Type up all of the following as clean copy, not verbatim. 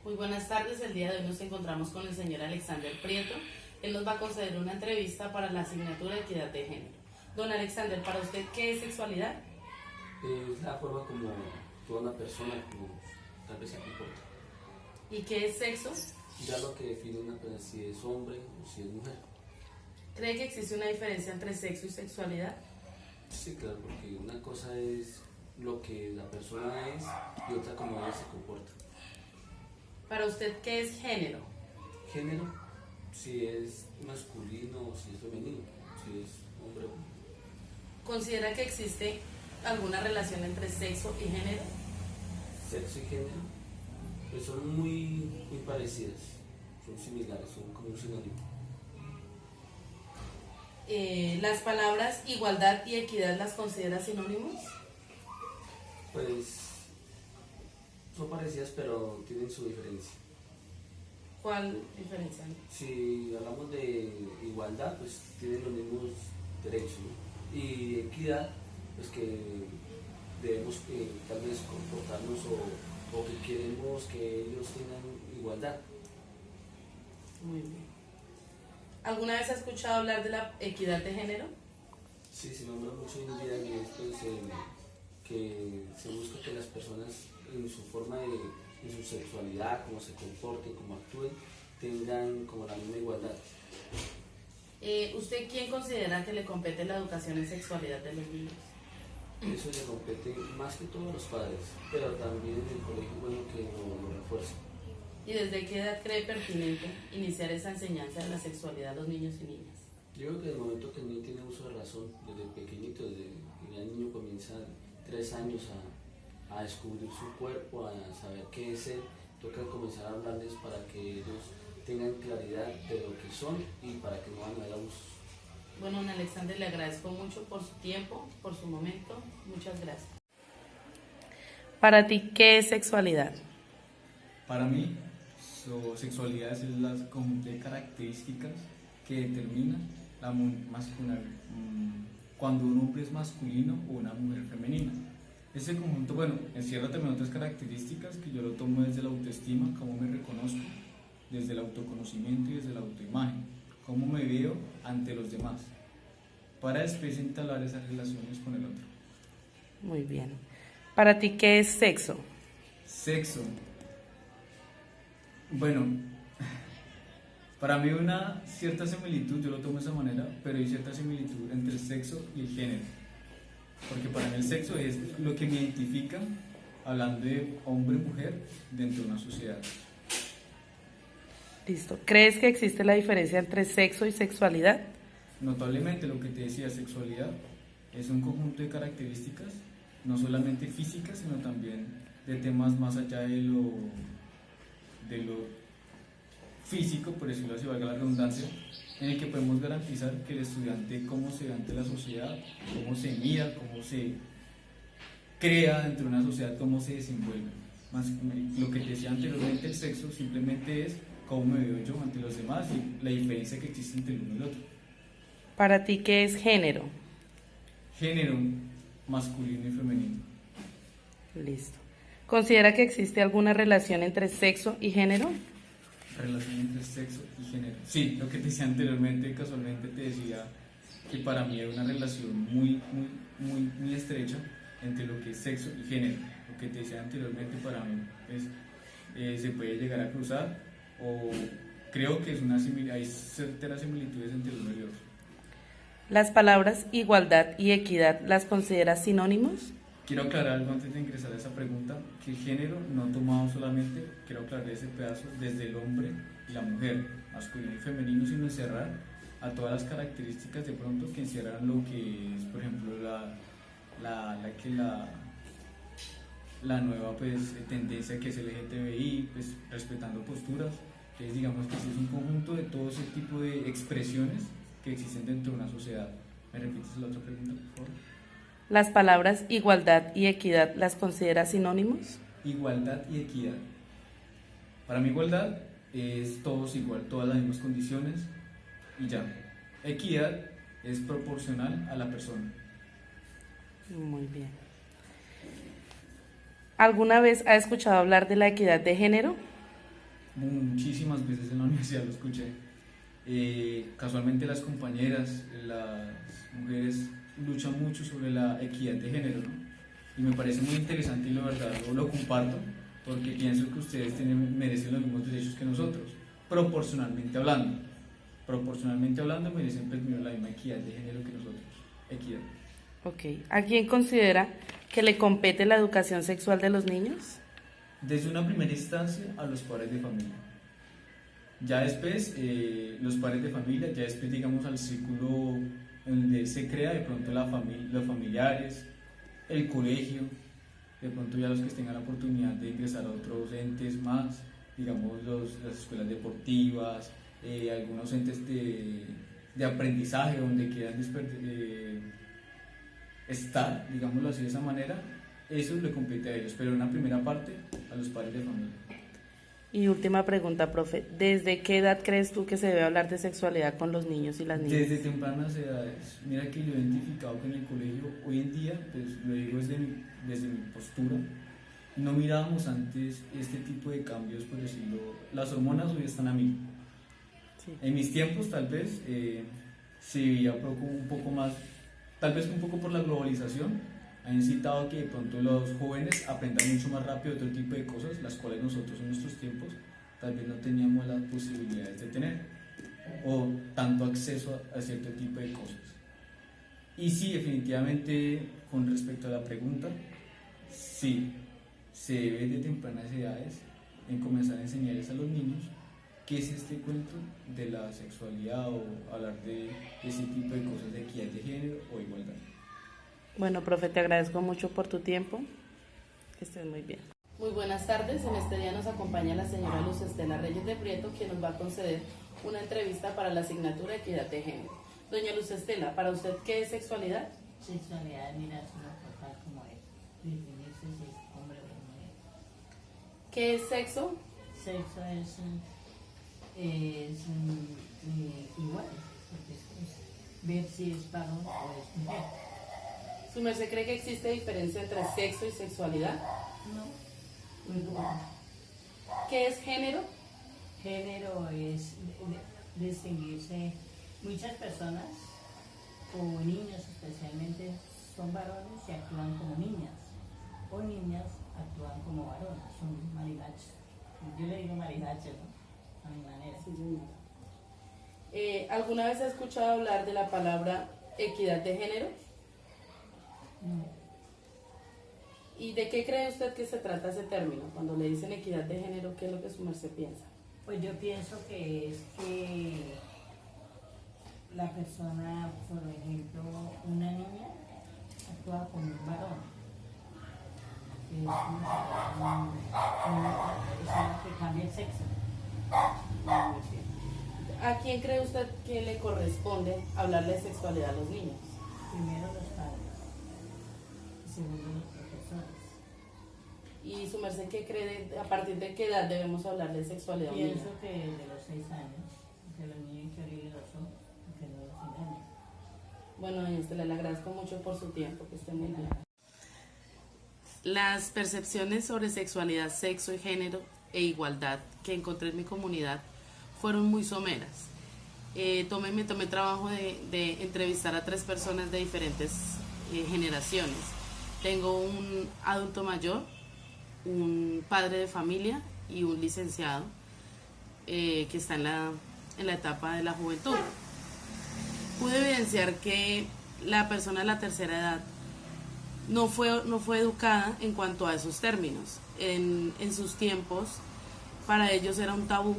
Muy buenas tardes, el día de hoy nos encontramos con el señor Alexander Prieto. Él nos va a conceder una entrevista para la asignatura de Equidad de Género. Don Alexander, ¿para usted qué es sexualidad? Es la forma como toda una persona como tal vez se comporta. ¿Y qué es sexo? Ya lo que define una persona si es hombre o si es mujer. ¿Cree que existe una diferencia entre sexo y sexualidad? Sí, claro, porque una cosa es lo que la persona es y otra como ella se comporta. ¿Para usted qué es género? Género, si es masculino o si es femenino, si es hombre o mujer. ¿Considera que existe alguna relación entre sexo y género? Sexo y género pues son muy parecidas, son similares, son como un sinónimo. ¿Las palabras igualdad y equidad las considera sinónimos? Pues son parecidas pero tienen su diferencia. ¿Cuál diferencia? Si hablamos de igualdad, pues tienen los mismos derechos, ¿no? Y equidad, pues que debemos tal vez comportarnos o que queremos que ellos tengan igualdad. Muy bien. ¿Alguna vez ha escuchado hablar de la equidad de género? Sí, se nombra mucho hoy en día y es pues, que se busca que las personas en su forma en su sexualidad, cómo se comporten, cómo actúen, tengan como la misma igualdad. ¿Usted quién considera que le compete la educación en sexualidad de los niños? Eso le compete más que todo a los padres, pero también en el colegio es bueno que lo refuerce. ¿Y desde qué edad cree pertinente iniciar esa enseñanza de la sexualidad a los niños y niñas? Yo creo que en el momento que el niño tiene uso de razón, desde pequeñito, desde que el niño comienza 3 años a descubrir su cuerpo, a saber qué es él, toca comenzar a hablarles para que ellos tengan claridad de lo que son y para que no van a haber abusos. Bueno, don Alexander, le agradezco mucho por su tiempo, por su momento. Muchas gracias. Para ti, ¿qué es sexualidad? Para mí, sexualidad es el conjunto de características que determinan cuando un hombre es masculino o una mujer femenina. Ese conjunto, bueno, encierra también otras características que yo lo tomo desde la autoestima, cómo me reconozco, desde el autoconocimiento y desde la autoimagen, cómo me veo ante los demás, para después entablar esas relaciones con el otro. Muy bien. Para ti, ¿qué es sexo? Sexo. Bueno, para mí una cierta similitud, yo lo tomo de esa manera, pero hay cierta similitud entre el sexo y el género. Porque para mí el sexo es lo que me identifica, hablando de hombre-mujer, dentro de una sociedad. Listo. ¿Crees que existe la diferencia entre sexo y sexualidad? Notablemente lo que te decía, sexualidad es un conjunto de características, no solamente físicas, sino también de temas más allá de lo físico, por decirlo así, valga la redundancia, en el que podemos garantizar que el estudiante, cómo se ve ante la sociedad, cómo se mira, cómo se crea dentro de una sociedad, cómo se desenvuelve. Más lo que te decía anteriormente, el sexo simplemente es cómo me veo yo ante los demás y la diferencia que existe entre el uno y el otro. Para ti, ¿qué es género? Género, masculino y femenino. Listo. ¿Considera que existe alguna relación entre sexo y género? Relación entre sexo y género. Sí, lo que te decía anteriormente, casualmente te decía que para mí hay una relación muy estrecha entre lo que es sexo y género. Lo que te decía anteriormente para mí se puede llegar a cruzar o creo que hay certeras similitudes entre uno y otro. ¿Las palabras igualdad y equidad las consideras sinónimos? Quiero aclarar algo antes de ingresar a esa pregunta, que el género no tomado solamente, quiero aclarar ese pedazo, desde el hombre y la mujer, masculino y femenino, sino encerrar a todas las características de pronto que encierran lo que es, por ejemplo, la nueva pues, tendencia que es LGTBI, pues, respetando posturas, que es, digamos que es un conjunto de todo ese tipo de expresiones que existen dentro de una sociedad. ¿Me repites la otra pregunta, por favor? ¿Las palabras igualdad y equidad las consideras sinónimos? Igualdad y equidad. Para mí igualdad es todos igual, todas las mismas condiciones y ya. Equidad es proporcional a la persona. Muy bien. ¿Alguna vez ha escuchado hablar de la equidad de género? muchísimas veces en la universidad lo escuché. Casualmente las compañeras, las mujeres luchan mucho sobre la equidad de género, ¿no? Y me parece muy interesante y la verdad lo comparto porque pienso que ustedes merecen los mismos derechos que nosotros, proporcionalmente hablando. Proporcionalmente hablando merecen primero la misma equidad de género que nosotros. Equidad. Ok. ¿A quién considera que le compete la educación sexual de los niños? Desde una primera instancia a los padres de familia. Ya después, los padres de familia, ya después digamos al círculo en donde se crea de pronto los familiares, el colegio, de pronto ya los que tengan la oportunidad de ingresar a otros entes más, digamos las escuelas deportivas, algunos entes de aprendizaje donde quieran estar, digámoslo así de esa manera, eso le compete a ellos, pero en una primera parte a los padres de familia. Y última pregunta, profe, ¿desde qué edad crees tú que se debe hablar de sexualidad con los niños y las niñas? Desde tempranas edades. Mira que yo he identificado que en el colegio, hoy en día, pues lo digo desde mi postura, no mirábamos antes este tipo de cambios, por decirlo, las hormonas hoy están a mí. Sí. En mis tiempos tal vez se veía un poco más, tal vez un poco por la globalización, han incitado que de pronto los jóvenes aprendan mucho más rápido otro tipo de cosas, las cuales nosotros en nuestros tiempos tal vez no teníamos las posibilidades de tener, o tanto acceso a cierto tipo de cosas. Y sí, definitivamente, con respecto a la pregunta, sí, se debe de tempranas edades en comenzar a enseñarles a los niños qué es este cuento de la sexualidad o hablar de ese tipo de cosas de equidad de género o igualdad. Bueno, profe, te agradezco mucho por tu tiempo. Que estés muy bien. Muy buenas tardes. En este día nos acompaña la señora Luz Estela Reyes de Prieto, quien nos va a conceder una entrevista para la asignatura de Equidad de Género. Doña Luz Estela, ¿para usted qué es sexualidad? Sexualidad, mira, es una cosa como es. Definirse si es hombre o mujer. ¿Qué es sexo? Sexo es igual, porque es ver si es varón o es mujer. ¿Su merced cree que existe diferencia entre sexo y sexualidad? No. Ninguna. ¿Qué es género? Género es distinguirse. Muchas personas, o niños especialmente, son varones y actúan como niñas, o niñas actúan como varones, son mariachis. Yo le digo mariachis, ¿no? A mi manera. Sí, ¿alguna vez ha escuchado hablar de la palabra equidad de género? No. ¿Y de qué cree usted que se trata ese término? Cuando le dicen equidad de género, ¿qué es lo que su merced piensa? Pues yo pienso que es que la persona, por ejemplo, una niña actúa como un varón. Es una que cambia el sexo. ¿A quién cree usted que le corresponde hablarle de sexualidad a los niños? Primero los padres, segundo los profesores. ¿Y su merced qué cree, a partir de qué edad debemos hablar de sexualidad a un niño? Pienso que de los 6 años, que los niños hay que abrirles los ojos, que no los engañen. Bueno, doña Estela, le agradezco mucho por su tiempo, que esté muy bien. Las percepciones sobre sexualidad, sexo y género e igualdad que encontré en mi comunidad fueron muy someras. Me tomé trabajo de entrevistar a 3 personas de diferentes generaciones. Tengo un adulto mayor, un padre de familia y un licenciado que está en la etapa de la juventud. Pude evidenciar que la persona de la tercera edad no fue educada en cuanto a esos términos. En sus tiempos, para ellos era un tabú,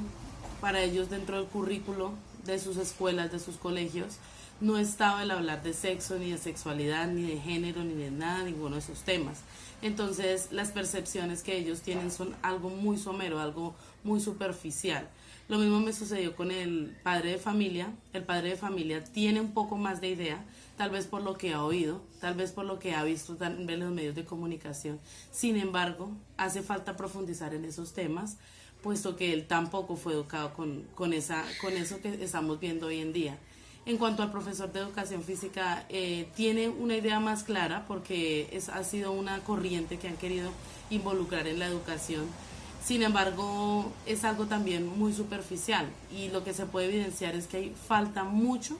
para ellos dentro del currículo de sus escuelas, de sus colegios, no estaba el hablar de sexo, ni de sexualidad, ni de género, ni de nada, ninguno de esos temas. Entonces, las percepciones que ellos tienen son algo muy somero, algo muy superficial. Lo mismo me sucedió con el padre de familia. El padre de familia tiene un poco más de idea, tal vez por lo que ha oído, tal vez por lo que ha visto en los medios de comunicación. Sin embargo, hace falta profundizar en esos temas, puesto que él tampoco fue educado con eso que estamos viendo hoy en día. En cuanto al profesor de educación física, tiene una idea más clara porque ha sido una corriente que han querido involucrar en la educación. Sin embargo, es algo también muy superficial y lo que se puede evidenciar es que hay falta mucho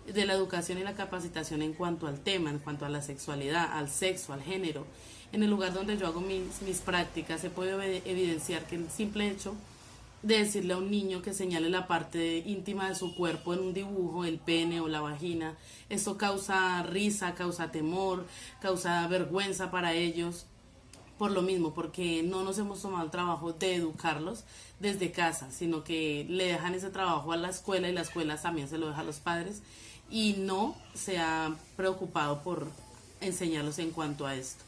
de la educación y la capacitación en cuanto al tema, en cuanto a la sexualidad, al sexo, al género. En el lugar donde yo hago mis prácticas se puede evidenciar que el simple hecho de decirle a un niño que señale la parte íntima de su cuerpo en un dibujo, el pene o la vagina, eso causa risa, causa temor, causa vergüenza para ellos, por lo mismo, porque no nos hemos tomado el trabajo de educarlos desde casa, sino que le dejan ese trabajo a la escuela y la escuela también se lo deja a los padres y no se ha preocupado por enseñarlos en cuanto a esto.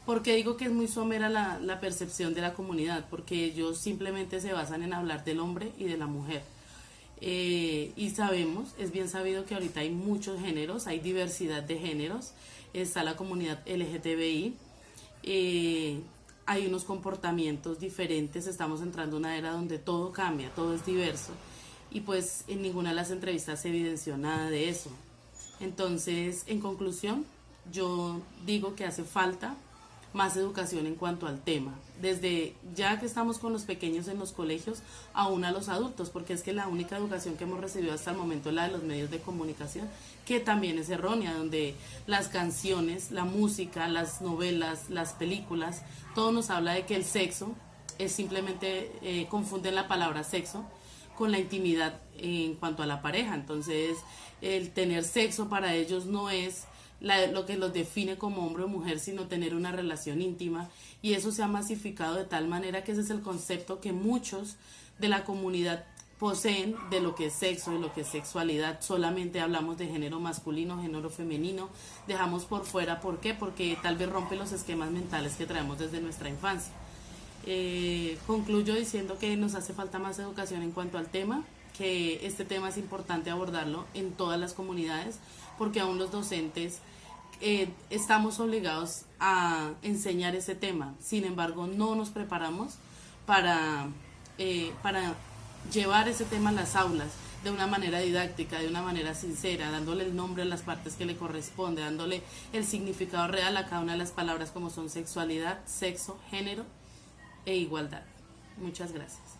Porque digo que es muy somera la percepción de la comunidad, porque ellos simplemente se basan en hablar del hombre y de la mujer. Y sabemos, es bien sabido que ahorita hay muchos géneros, hay diversidad de géneros, está la comunidad LGTBI, hay unos comportamientos diferentes, estamos entrando en una era donde todo cambia, todo es diverso, y pues en ninguna de las entrevistas se evidenció nada de eso. Entonces, en conclusión, yo digo que hace falta más educación en cuanto al tema, desde ya que estamos con los pequeños en los colegios, aún a los adultos, porque es que la única educación que hemos recibido hasta el momento es la de los medios de comunicación, que también es errónea, donde las canciones, la música, las novelas, las películas, todo nos habla de que el sexo es simplemente, confunden la palabra sexo con la intimidad en cuanto a la pareja. Entonces el tener sexo para ellos no es lo que los define como hombre o mujer, sino tener una relación íntima, y eso se ha masificado de tal manera que ese es el concepto que muchos de la comunidad poseen de lo que es sexo, de lo que es sexualidad. Solamente hablamos de género masculino, género femenino, dejamos por fuera, ¿por qué? Porque tal vez rompe los esquemas mentales que traemos desde nuestra infancia. Concluyo diciendo que nos hace falta más educación en cuanto al tema, que este tema es importante abordarlo en todas las comunidades, porque aún los docentes estamos obligados a enseñar ese tema. Sin embargo, no nos preparamos para llevar ese tema a las aulas de una manera didáctica, de una manera sincera, dándole el nombre a las partes que le corresponde, dándole el significado real a cada una de las palabras como son sexualidad, sexo, género e igualdad. Muchas gracias.